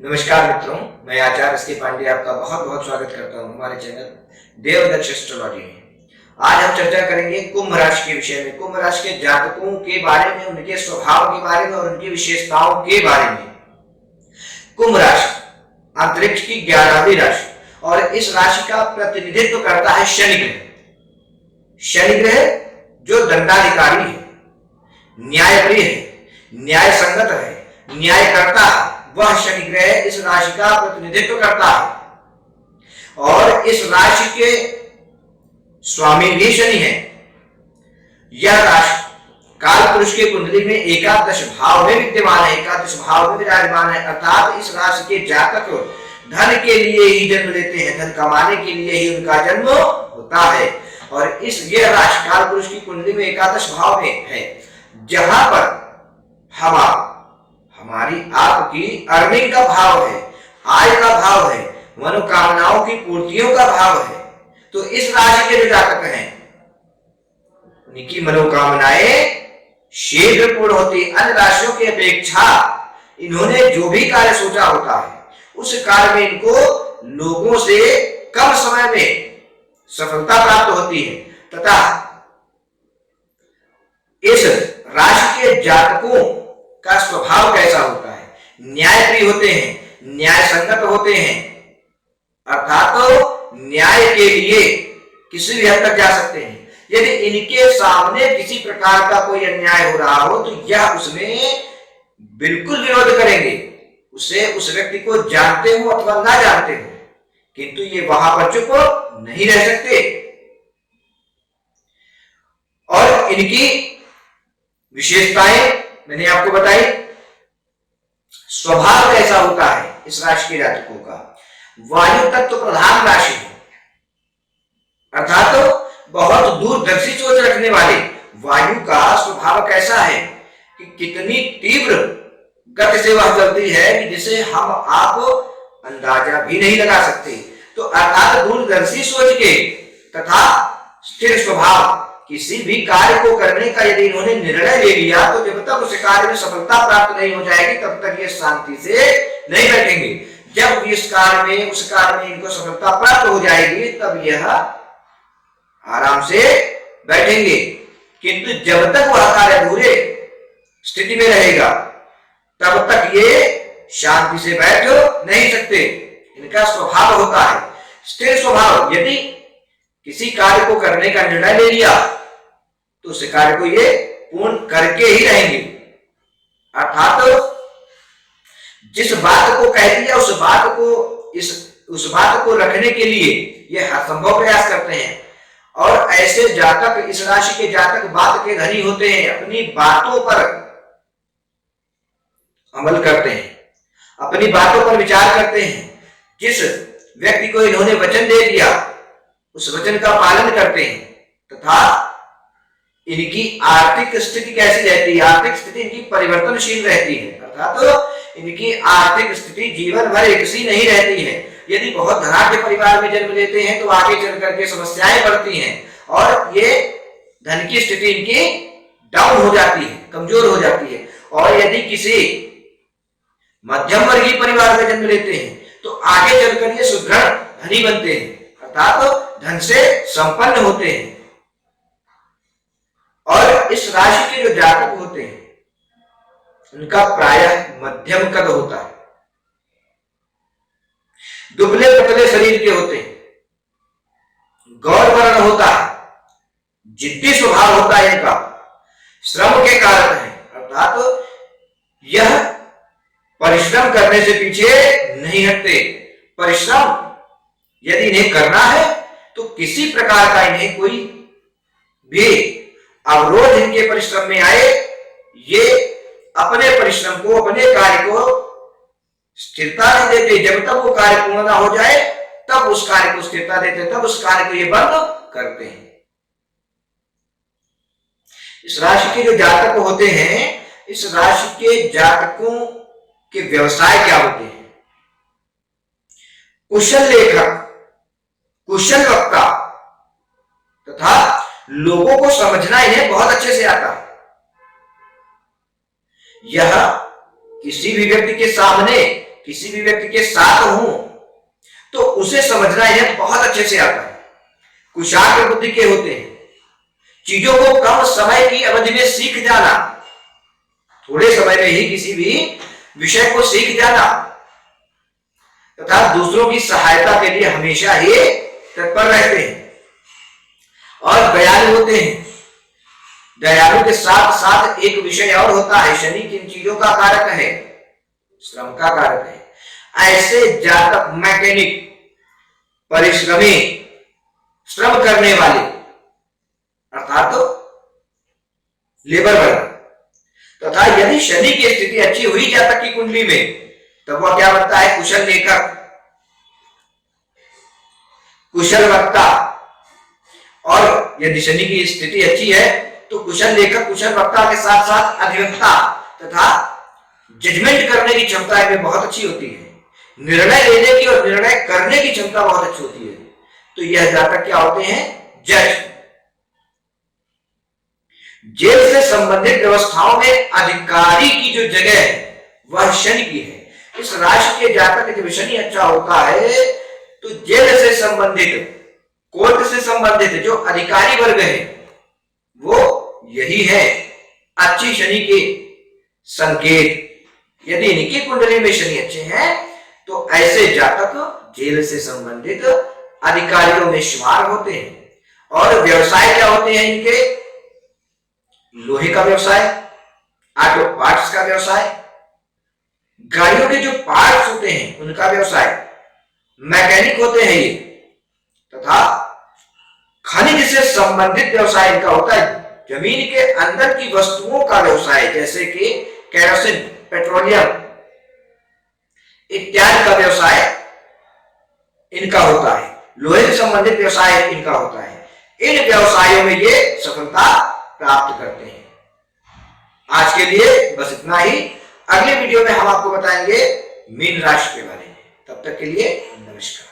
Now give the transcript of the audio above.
नमस्कार मित्रों, मैं आचार्य एस के पांडे आपका बहुत बहुत स्वागत करता हूं हमारे चैनल देवदक्ष एस्ट्रोलॉजी में। आज हम चर्चा करेंगे कुंभ राशि के विषय में, कुंभ राशि के जातकों के बारे में, उनके स्वभाव के बारे में और उनकी विशेषताओं के बारे में। कुंभ राशि अंतरिक्ष की 11वीं राशि और इस राशि का प्रतिनिधित्व करता है शनि ग्रह। शनि ग्रह जो दंडाधिकारी है, न्यायप्रिय है, न्याय संगत है, न्यायकर्ता है, वह शनि ग्रह इस राशि का प्रतिनिधित्व करता है और इस राशि के स्वामी भी शनि है। यह राशि काल पुरुष के कुंडली में एकादश भाव में विद्यमान है, एकादश भाव में विराजमान है, अर्थात इस राशि के जातक धन के लिए ही जन्म लेते हैं, धन कमाने के लिए ही उनका जन्म होता है। और यह राशि काल पुरुष की कुंडली में एकादश भाव में है, जहां पर हमारी आपकी अर्निंग का भाव है, आय का भाव है, मनोकामनाओं की पूर्तियों का भाव है। तो इस राशि के जो जातक हैं उनकी मनोकामनाएं शीघ्र पूर्ण होती। अन्य राशियों की अपेक्षा इन्होंने जो भी कार्य सोचा होता है उस कार्य में इनको लोगों से कम समय में सफलता प्राप्त होती है तथा इस राशि के जातकों का स्वभाव कैसा होता है, न्यायप्रिय होते हैं, न्याय संगत होते हैं, अर्थात तो न्याय के लिए किसी भी हद तक जा सकते हैं। यदि इनके सामने किसी प्रकार का कोई अन्याय हो रहा हो तो यह उसमें बिल्कुल विरोध करेंगे, उसे उस व्यक्ति को जानते हो अथवा ना जानते हो, किंतु ये वहां पर चुप नहीं रह सकते। और इनकी विशेषताएं मैंने आपको बताई। स्वभाव कैसा होता है इस राशि के जातकों का, वायु तत्व प्रधान राशि है, अर्थात तो बहुत दूरदर्शी सोच रखने वाले। वायु का स्वभाव कैसा है कि कितनी तीव्र गति से वह चलती है कि जिसे हम आप अंदाजा भी नहीं लगा सकते। तो अर्थात दूरदर्शी सोच के तथा स्थिर स्वभाव, किसी भी कार्य को करने का यदि इन्होंने निर्णय ले लिया तो जब तक उस कार्य में सफलता प्राप्त नहीं हो जाएगी तब तक ये शांति से नहीं बैठेंगे। जब इस कार्य में उस कार्य में इनको सफलता प्राप्त हो जाएगी तब यह आराम से बैठेंगे, किंतु जब तक वह कार्य अधूरे स्थिति में रहेगा तब तक ये शांति से बैठ नहीं सकते। इनका स्वभाव होता है स्थिर स्वभाव। यदि किसी कार्य को करने का निर्णय ले लिया तो उस कार्य को ये पूर्ण करके ही रहेंगे, अर्थात जिस बात को कह दिया उस बात को रखने के लिए ये हर संभव प्रयास करते हैं। और ऐसे जातक, इस राशि के जातक बात के धनी होते हैं, अपनी बातों पर अमल करते हैं, अपनी बातों पर विचार करते हैं। जिस व्यक्ति को इन्होंने वचन दे दिया उस वचन का पालन करते हैं तथा इनकी आर्थिक स्थिति कैसी रहती है, आर्थिक स्थिति इनकी परिवर्तनशील रहती है, अर्थात तो इनकी आर्थिक स्थिति जीवन भर एक सी नहीं रहती है। यदि बहुत धनाढ्य परिवार में जन्म लेते हैं तो आगे चल करके समस्याएं बढ़ती हैं और ये धन की स्थिति इनकी डाउन हो जाती है, कमजोर हो जाती है। और यदि किसी मध्यम वर्गीय परिवार में जन्म लेते हैं तो आगे चलकर ये सुदृढ़ धनी बनते हैं, अर्थात धन से संपन्न होते हैं। और इस राशि के जो जातक होते हैं उनका प्रायः मध्यम कद होता है, दुबले पतले शरीर के होते हैं, गौर वर्ण होता है, जिद्दी स्वभाव होता है इनका, श्रम के कारक है, अर्थात यह परिश्रम करने से पीछे नहीं हटते। परिश्रम यदि इन्हें करना है तो किसी प्रकार का इन्हें कोई भी अवरोध इनके परिश्रम में आए, ये अपने परिश्रम को, अपने कार्य को स्थिरता नहीं देते। जब तक वो कार्य पूर्ण ना हो जाए तब उस कार्य को स्थिरता देते, तब उस कार्य को ये बंद करते हैं। इस राशि के जो जातक होते हैं, इस राशि के जातकों के व्यवसाय क्या होते हैं? कुशल लेखक, कुशल वक्ता तथा लोगों को समझना इन्हें बहुत अच्छे से आता है। यह किसी भी व्यक्ति के सामने किसी भी व्यक्ति के साथ हूं तो उसे समझना यह बहुत अच्छे से आता है। कुशाग्र बुद्धि के होते हैं, चीजों को कम समय की अवधि में सीख जाना, थोड़े समय में ही किसी भी विषय को सीख जाना तथा दूसरों की सहायता के लिए हमेशा ही तत्पर रहते हैं और दयालु होते हैं। दयालु के साथ साथ एक विषय और होता है, शनि किन चीजों का कारक है? श्रम का कारक है। ऐसे जातक मैकेनिक, परिश्रमी, श्रम करने वाले अर्थात तो लेबर वर्ग तथा यदि शनि की स्थिति अच्छी हुई जातक की कुंडली में तब वह क्या बनता है? कुशल लेखक, कुशल वक्ता। और यदि शनि की स्थिति अच्छी है तो कुशल लेखक, कुशल वक्ता के साथ साथ अधिवक्ता तथा जजमेंट करने की क्षमता इनमें बहुत अच्छी होती है। निर्णय लेने की और निर्णय करने की क्षमता बहुत अच्छी होती है। तो यह जातक क्या होते हैं? जज। जेल से संबंधित व्यवस्थाओं में अधिकारी की जो जगह है वह शनि की है। इस राशि के जातक जब शनि अच्छा होता है तो जेल से संबंधित, कोर्ट से संबंधित जो अधिकारी वर्ग है वो यही है अच्छी शनि के संकेत। यदि इनकी कुंडली में शनि अच्छे हैं तो ऐसे जातक जेल से संबंधित अधिकारियों में शुमार होते हैं। और व्यवसाय क्या होते हैं इनके? लोहे का व्यवसाय, ऑटो पार्ट्स का व्यवसाय, गाड़ियों के जो पार्ट्स होते हैं उनका व्यवसाय, मैकेनिक होते हैं ये, तथा खनिज से संबंधित व्यवसाय इनका होता है। जमीन के अंदर की वस्तुओं का व्यवसाय जैसे कि केरोसिन, पेट्रोलियम इत्यादि का व्यवसाय इनका होता है। लोहे से संबंधित व्यवसाय इनका होता है। इन व्यवसायों में ये सफलता प्राप्त करते हैं। आज के लिए बस इतना ही। अगले वीडियो में हम आपको बताएंगे मीन राशि के बारे में। तब तक के लिए नमस्कार।